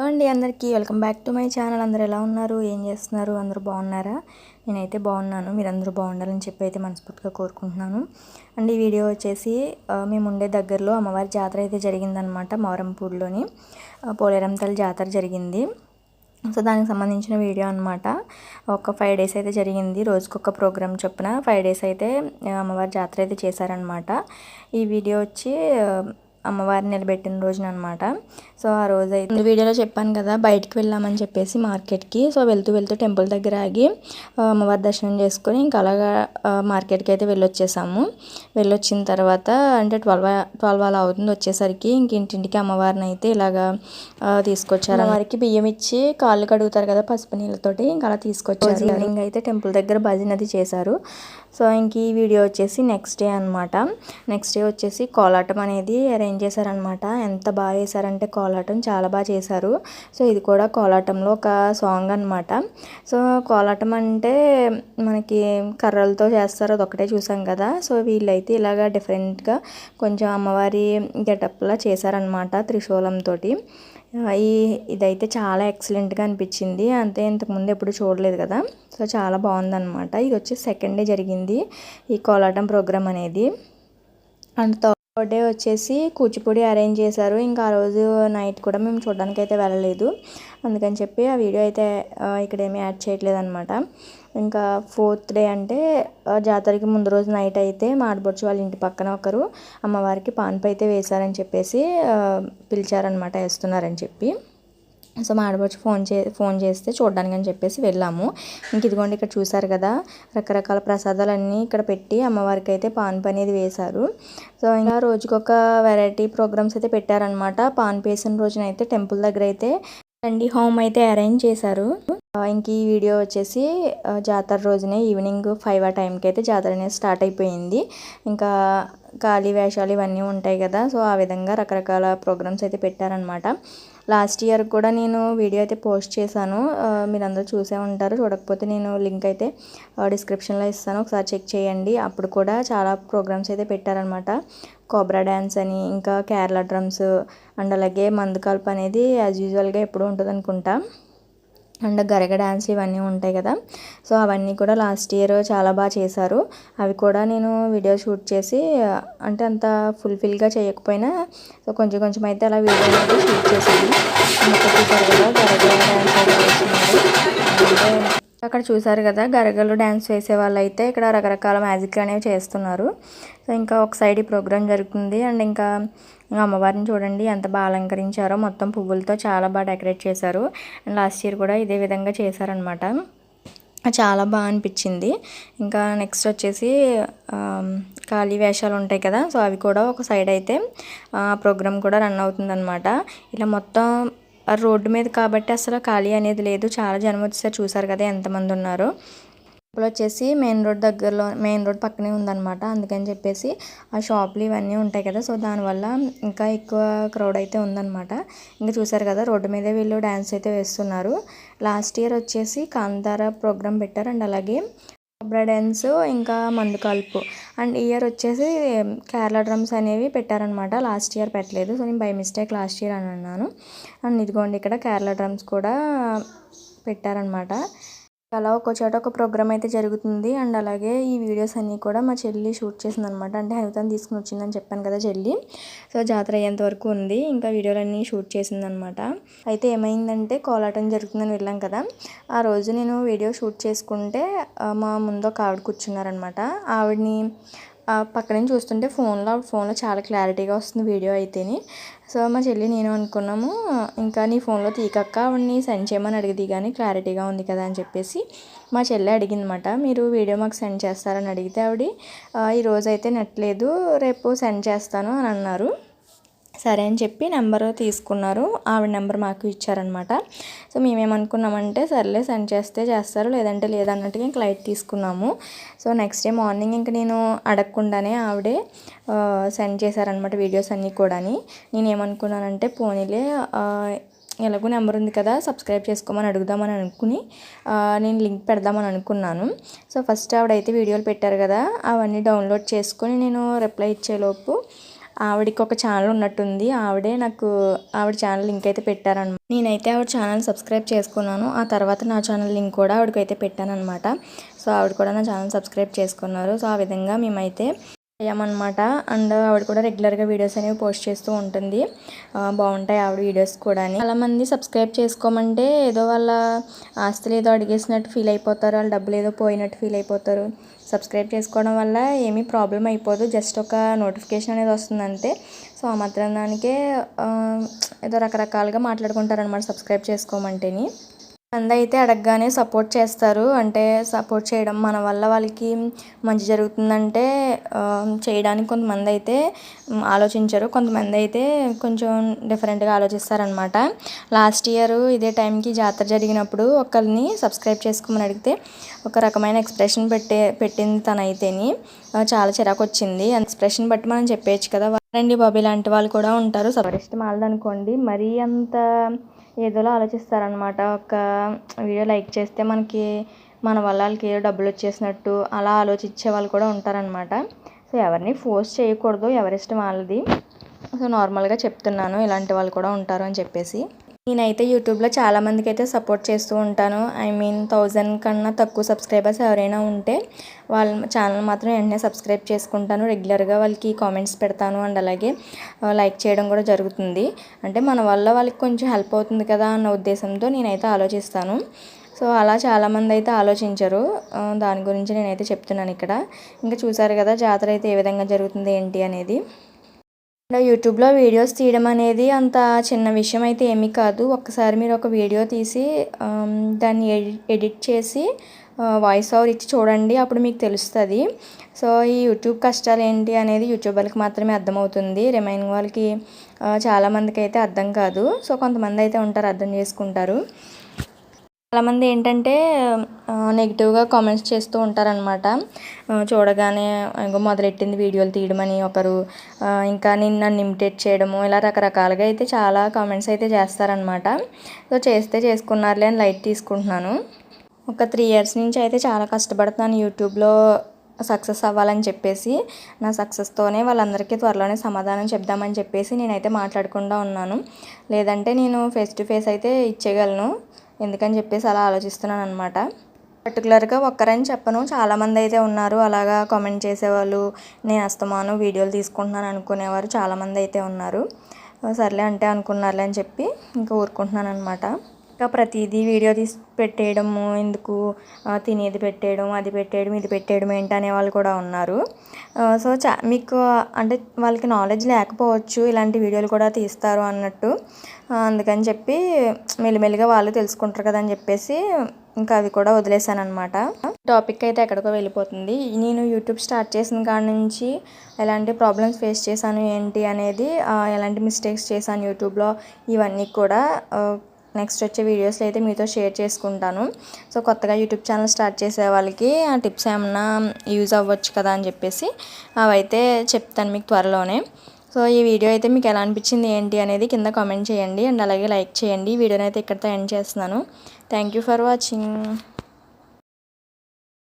అండి అందరికీ welcome back to my channel. అందరూ ఎలా ఉన్నారు, ఏం చేస్తున్నారు, అందరూ బాగున్నారా? నేనైతే బాగున్నాను. మీరందరూ బాగుండాలని చెప్పి అయితే మనస్ఫూర్తిగా కోరుకుంటున్నాను. అండ్ ఈ వీడియో వచ్చేసి మేము ఉండే దగ్గరలో అమ్మవారి జాతర అయితే జరిగిందనమాట. మోరంపూడిలోని పోలేరం తల్లి జాతర జరిగింది. సో దానికి సంబంధించిన వీడియో అనమాట. ఒక 5 days అయితే జరిగింది. రోజుకొక ప్రోగ్రామ్ చొప్పున 5 days అయితే అమ్మవారి జాతర అయితే చేశారనమాట. ఈ వీడియో వచ్చి అమ్మవారిని నిలబెట్టిన రోజున అనమాట. సో ఆ రోజు అయితే వీడియోలో చెప్పాను కదా, బయటికి వెళ్ళామని చెప్పేసి మార్కెట్కి. సో వెళ్తూ టెంపుల్ దగ్గర ఆగి అమ్మవారి దర్శనం చేసుకొని ఇంకా అలాగా మార్కెట్కి అయితే వెళ్ళొచ్చిన తర్వాత అంటే 12 అలా అవుతుంది వచ్చేసరికి. ఇంటింటికి అమ్మవారిని అయితే ఇలాగా తీసుకొచ్చారు. అమ్మవారికి బియ్యం ఇచ్చి కాళ్ళు కడుగుతారు కదా పసుపు నీళ్ళతోటి, ఇంకా అలా తీసుకొచ్చారు. ఈవినింగ్ అయితే టెంపుల్ దగ్గర భజనది చేశారు. సో ఇంక ఈ వీడియో వచ్చేసి నెక్స్ట్ డే అనమాట. నెక్స్ట్ డే వచ్చేసి కోలాటం అనేది అరేంజ్ చేశారనమాట. ఎంత బాగా చేశారంటే కోలాటం చాలా బాగా చేశారు. సో ఇది కూడా కోలాటంలో ఒక సాంగ్ అనమాట. సో కోలాటం అంటే మనకి కర్రలతో చేస్తారు, అదొకటే చూసాం కదా. సో వీళ్ళైతే ఇలాగా డిఫరెంట్గా కొంచెం అమ్మవారి గెటప్లా చేశారనమాట త్రిశూలంతో. ఇదైతే చాలా ఎక్సలెంట్గా అనిపించింది. అంతే, ఇంతకుముందు ఎప్పుడు చూడలేదు కదా. సో చాలా బాగుందన్నమాట. ఇది వచ్చి సెకండ్ డే జరిగింది ఈ కోలాటం ప్రోగ్రామ్ అనేది. అండ్ థర్డ్ డే వచ్చేసి కూచిపూడి అరేంజ్ చేశారు. ఇంకా ఆ రోజు నైట్ కూడా మేము చూడడానికి అయితే వెళ్ళలేదు, అందుకని చెప్పి ఆ వీడియో అయితే ఇక్కడ ఏమీ యాడ్ చేయట్లేదు అనమాట. ఇంకా ఫోర్త్ డే అంటే జాతరకి ముందు రోజు నైట్ అయితే మా ఆడపడుచు వాళ్ళ ఇంటి పక్కన ఒకరు అమ్మవారికి పాన్పు అయితే వేశారని చెప్పేసి పిలిచారనమాట, వేస్తున్నారని చెప్పి. సో మా ఆడపడుచు ఫోన్ చేస్తే చూడడానికి అని చెప్పేసి వెళ్ళాము. ఇంక ఇదిగోండి ఇక్కడ చూసారు కదా, రకరకాల ప్రసాదాలన్నీ ఇక్కడ పెట్టి అమ్మవారికి అయితే పాన్పు అనేది వేశారు. సో ఇంకా రోజుకొక వెరైటీ ప్రోగ్రామ్స్ అయితే పెట్టారనమాట. పాన్పు వేసిన రోజున అయితే టెంపుల్ దగ్గర అయితే హోమ్ అయితే అరేంజ్ చేశారు. ఇంక ఈ వీడియో వచ్చేసి జాతర రోజునే ఈవినింగ్ 5 ఆ టైంకి అయితే జాతర అనేది స్టార్ట్ అయిపోయింది. ఇంకా ఖాళీ వేషాలు ఇవన్నీ ఉంటాయి కదా. సో ఆ విధంగా రకరకాల ప్రోగ్రామ్స్ అయితే పెట్టారనమాట. లాస్ట్ ఇయర్ కూడా నేను వీడియో అయితే పోస్ట్ చేశాను, మీరందరూ చూసే ఉంటారు. చూడకపోతే నేను లింక్ అయితే డిస్క్రిప్షన్లో ఇస్తాను, ఒకసారి చెక్ చేయండి. అప్పుడు కూడా చాలా ప్రోగ్రామ్స్ అయితే పెట్టారనమాట. కోబ్రా డ్యాన్స్ అని, ఇంకా కేరళ డ్రమ్స్, అండ్ అలాగే మందుకాల్పు అనేది యాజ్ యూజువల్గా ఎప్పుడు ఉంటుంది అనుకుంటా. అండ్ గరగ డ్యాన్స్ ఇవన్నీ ఉంటాయి కదా. సో అవన్నీ కూడా లాస్ట్ ఇయర్ చాలా బాగా చేశారు. అవి కూడా నేను వీడియో షూట్ చేసి, అంటే అంత ఫుల్ఫిల్గా చేయకపోయినా సో కొంచెం అయితే అలా వీడియో అనేది షూట్ చేశాను. అక్కడ చూసారు కదా గరగలు డ్యాన్స్ వేసే వాళ్ళు అయితే ఇక్కడ రకరకాల మ్యాజిక్లు అనేవి చేస్తున్నారు. సో ఇంకా ఒక సైడ్ ఈ ప్రోగ్రామ్ జరుగుతుంది. అండ్ ఇంకా అమ్మవారిని చూడండి ఎంత బాగా అలంకరించారో, మొత్తం పువ్వులతో చాలా బాగా డెకరేట్ చేశారు. అండ్ లాస్ట్ ఇయర్ కూడా ఇదే విధంగా చేశారనమాట. చాలా బాగా అనిపించింది. ఇంకా నెక్స్ట్ వచ్చేసి ఖాళీ వేషాలు ఉంటాయి కదా. సో అవి కూడా ఒక సైడ్ అయితే ప్రోగ్రామ్ కూడా రన్ అవుతుందన్నమాట. ఇలా మొత్తం రోడ్డు మీద కాబట్టి అసలు ఖాళీ అనేది లేదు, చాలా జనం వచ్చేసారు. చూసారు కదా ఎంతమంది ఉన్నారో. ఇప్పుడు వచ్చేసి మెయిన్ రోడ్ పక్కనే ఉందన్నమాట. అందుకని చెప్పేసి ఆ షాపులు ఇవన్నీ ఉంటాయి కదా. సో దానివల్ల ఇంకా ఎక్కువ క్రౌడ్ అయితే ఉందన్నమాట. ఇంకా చూసారు కదా రోడ్డు మీదే వీళ్ళు డ్యాన్స్ అయితే వేస్తున్నారు. లాస్ట్ ఇయర్ వచ్చేసి కాంతార ప్రోగ్రామ్ పెట్టారు, అండ్ అలాగే కోబ్రా డ్యాన్స్, ఇంకా మందుకాల్పు. అండ్ ఇయర్ వచ్చేసి కేరళ డ్రమ్స్ అనేవి పెట్టారనమాట. లాస్ట్ ఇయర్ పెట్టలేదు, సో నేను బై మిస్టేక్ లాస్ట్ ఇయర్ అని అన్నాను. అండ్ ఇదిగోండి ఇక్కడ కేరళ డ్రమ్స్ కూడా పెట్టారనమాట. అలా ఒక చోట ఒక ప్రోగ్రామ్ అయితే జరుగుతుంది. అండ్ అలాగే ఈ వీడియోస్ అన్నీ కూడా మా చెల్లి షూట్ చేసింది అనమాట. అంటే హైదరాబాద్ తీసుకుని వచ్చిందని చెప్పాను కదా చెల్లి. సో జాతర అయ్యేంత వరకు ఉంది, ఇంకా వీడియోలన్నీ షూట్ చేసిందనమాట. అయితే ఏమైందంటే కోలాటం జరుగుతుందని వెళ్ళాం కదా, ఆ రోజు నేను వీడియో షూట్ చేసుకుంటే మా ముందు ఒక ఆవిడ కూర్చున్నారనమాట. ఆవిడని పక్క నుంచి చూస్తుంటే ఫోన్లో చాలా క్లారిటీగా వస్తుంది వీడియో అయితేని. సో మా చెల్లి నేను అనుకున్నాము, ఇంకా నీ ఫోన్లో తీకక్క ఆవిడని సెండ్ చేయమని అడిగింది, కానీ క్లారిటీగా ఉంది కదా అని చెప్పేసి మా చెల్లి అడిగిందన్నమాట. మీరు వీడియో మాకు సెండ్ చేస్తారని అడిగితే ఆవిడ ఈరోజు అయితే నెట్ లేదు, రేపు సెండ్ చేస్తాను అని అన్నారు. సరే అని చెప్పి నెంబర్ తీసుకున్నారు, ఆవిడ నెంబర్ మాకు ఇచ్చారనమాట. సో మేమేమనుకున్నామంటే సర్లే సెండ్ చేస్తే చేస్తారు, లేదంటే లేదన్నట్టుగా ఇంక లైట్ తీసుకున్నాము. సో నెక్స్ట్ డే మార్నింగ్ ఇంక నేను అడగకుండానే ఆవిడే సెండ్ చేశారనమాట వీడియోస్ అన్నీ కూడా. నేనేమనుకున్నానంటే పోనీలే ఎలాగో నెంబర్ ఉంది కదా సబ్స్క్రైబ్ చేసుకోమని అడుగుదామని అనుకుని నేను లింక్ పెడదామని అనుకున్నాను. సో ఫస్ట్ ఆవిడైతే వీడియోలు పెట్టారు కదా, అవన్నీ డౌన్లోడ్ చేసుకొని నేను రిప్లై ఇచ్చేలోపు ఆవిడకి ఒక ఛానల్ ఉన్నట్టుంది. ఆవిడ ఛానల్ లింక్ అయితే పెట్టారనమాట. నేనైతే ఆవిడ ఛానల్ సబ్స్క్రైబ్ చేసుకున్నాను. ఆ తర్వాత నా ఛానల్ లింక్ కూడా ఆవిడకైతే పెట్టానమాట. సో ఆవిడ కూడా నా ఛానల్ సబ్స్క్రైబ్ చేసుకున్నారు. సో ఆ విధంగా మేమైతే అయ్యామన్నమాట. అండ్ ఆవిడ కూడా రెగ్యులర్గా వీడియోస్ అనేవి పోస్ట్ చేస్తూ ఉంటుంది. బాగుంటాయి ఆవిడ వీడియోస్ కూడా. చాలామంది సబ్స్క్రైబ్ చేసుకోమంటే ఏదో వాళ్ళ ఆస్తులు ఏదో అడిగేసినట్టు ఫీల్ అయిపోతారు, వాళ్ళ డబ్బులు ఏదో పోయినట్టు ఫీల్ అయిపోతారు. సబ్స్క్రైబ్ చేసుకోవడం వల్ల ఏమీ ప్రాబ్లం అయిపోదు, జస్ట్ ఒక నోటిఫికేషన్ అనేది వస్తుంది అంతే. సో ఆ మాత్రం దానికే ఏదో రకరకాలుగా మాట్లాడుకుంటారనమాట సబ్స్క్రైబ్ చేసుకోమంటేని. మంది అయితే అడగగానే సపోర్ట్ చేస్తారు. అంటే సపోర్ట్ చేయడం మన వల్ల వాళ్ళకి మంచి జరుగుతుందంటే చేయడానికి కొంతమంది అయితే ఆలోచించరు, కొంతమంది అయితే కొంచెం డిఫరెంట్గా ఆలోచిస్తారనమాట. లాస్ట్ ఇయర్ ఇదే టైంకి జాతర జరిగినప్పుడు ఒకరిని సబ్స్క్రైబ్ చేసుకోమని అడిగితే ఒక రకమైన ఎక్స్ప్రెషన్ పెట్టింది తనైతేని. చాలా చిరాకు వచ్చింది. ఎక్స్ప్రెషన్ బట్టి మనం చెప్పేయచ్చు కదా. రండి బాబీ లాంటి వాళ్ళు కూడా ఉంటారు. సబరిష్టం వాళ్ళదనుకోండి మరీ అంత ఏదోలా ఆలోచిస్తారనమాట. ఒక వీడియో లైక్ చేస్తే మన వల్ల వాళ్ళకి ఏదో డబ్బులు వచ్చేసినట్టు అలా ఆలోచించే వాళ్ళు కూడా ఉంటారనమాట. సో ఎవరిని ఫోర్స్ చేయకూడదు, ఎవరిష్టం వాళ్ళది. సో నార్మల్గా చెప్తున్నాను ఇలాంటి వాళ్ళు కూడా ఉంటారు అని చెప్పేసి. నేనైతే యూట్యూబ్లో చాలామందికి అయితే సపోర్ట్ చేస్తూ ఉంటాను. 1000 కన్నా తక్కువ సబ్స్క్రైబర్స్ ఎవరైనా ఉంటే వాళ్ళ ఛానల్ మాత్రం వెంటనే సబ్స్క్రైబ్ చేసుకుంటాను. రెగ్యులర్గా వాళ్ళకి కామెంట్స్ పెడతాను అండ్ అలాగే లైక్ చేయడం కూడా జరుగుతుంది. అంటే మన వల్ల వాళ్ళకి కొంచెం హెల్ప్ అవుతుంది కదా అన్న ఉద్దేశంతో నేనైతే ఆలోచిస్తాను. సో అలా చాలామంది అయితే ఆలోచించరు. దాని గురించి నేనైతే చెప్తున్నాను ఇక్కడ. ఇంకా చూసారు కదా జాతర అయితే ఏ విధంగా జరుగుతుంది ఏంటి అనేది. యూట్యూబ్లో వీడియోస్ తీయడం అనేది అంత చిన్న విషయం అయితే ఏమీ కాదు. ఒక్కసారి మీరు ఒక వీడియో తీసి దాన్ని ఎడిట్ చేసి వాయిస్ ఓవర్ ఇచ్చి చూడండి, అప్పుడు మీకు తెలుస్తుంది. సో ఈ యూట్యూబ్ కష్టాలు ఏంటి అనేది యూట్యూబర్కి మాత్రమే అర్థమవుతుంది. రిమైనింగ్ వాళ్ళకి చాలామందికి అయితే అర్థం కాదు. సో కొంతమంది అయితే ఉంటారు, అర్థం చేసుకుంటారు. చాలామంది ఏంటంటే నెగిటివ్గా కామెంట్స్ చేస్తూ ఉంటారనమాట. చూడగానే ఇంకో మొదలెట్టింది వీడియోలు తీయడమని ఒకరు, ఇంకా నన్ను ఇమిటేట్ చేయడము, ఇలా రకరకాలుగా అయితే చాలా కామెంట్స్ అయితే చేస్తారనమాట. సో చేస్తే చేసుకున్నారులే అని లైట్ తీసుకుంటున్నాను. ఒక 3 years నుంచి అయితే చాలా కష్టపడుతున్నాను యూట్యూబ్లో సక్సెస్ అవ్వాలని చెప్పేసి. నా సక్సెస్తోనే వాళ్ళందరికీ త్వరలోనే సమాధానం చెప్దామని చెప్పేసి నేనైతే మాట్లాడకుండా ఉన్నాను. లేదంటే నేను ఫేస్ టు ఫేస్ అయితే ఇచ్చేయగలను, ఎందుకని చెప్పేసి అలా ఆలోచిస్తున్నాను అనమాట. పర్టికులర్గా ఒక్కరని చెప్పను, చాలామంది అయితే ఉన్నారు అలాగా కామెంట్ చేసేవాళ్ళు. నేను అస్తమాను వీడియోలు తీసుకుంటున్నాను అనుకునేవారు చాలామంది అయితే ఉన్నారు. సర్లే అంటే అనుకున్నారులే అని చెప్పి ఇంకా ఊరుకుంటున్నాను అనమాట. ఇంకా ప్రతిదీ వీడియో తీసి పెట్టేయడము ఎందుకు, తినేది పెట్టేయడం, అది పెట్టేయడం, ఇది పెట్టేయడం ఏంటనే వాళ్ళు కూడా ఉన్నారు. సో మీకు అంటే వాళ్ళకి నాలెడ్జ్ లేకపోవచ్చు ఇలాంటి వీడియోలు కూడా తీస్తారు అన్నట్టు. అందుకని చెప్పి మెల్లిమెల్లిగా వాళ్ళు తెలుసుకుంటారు కదా అని చెప్పేసి ఇంకా అవి కూడా వదిలేసాను అనమాట. టాపిక్ అయితే ఎక్కడికో వెళ్ళిపోతుంది. నేను యూట్యూబ్ స్టార్ట్ చేసిన కాడ నుంచి ఎలాంటి ప్రాబ్లమ్స్ ఫేస్ చేశాను ఏంటి అనేది, ఎలాంటి మిస్టేక్స్ చేశాను యూట్యూబ్లో, ఇవన్నీ కూడా నెక్స్ట్ వచ్చే వీడియోస్లో అయితే మీతో షేర్ చేసుకుంటాను. సో కొత్తగా యూట్యూబ్ ఛానల్ స్టార్ట్ చేసే వాళ్ళకి ఆ టిప్స్ ఏమన్నా యూజ్ అవ్వచ్చు కదా అని చెప్పేసి అవైతే చెప్తాను మీకు త్వరలోనే. సో ఈ వీడియో అయితే మీకు ఎలా అనిపించింది ఏంటి అనేది కింద కామెంట్ చేయండి అండ్ అలాగే లైక్ చేయండి. ఈ వీడియోని అయితే ఇక్కడితో ఎండ్ చేస్తున్నాను. Thank you for watching.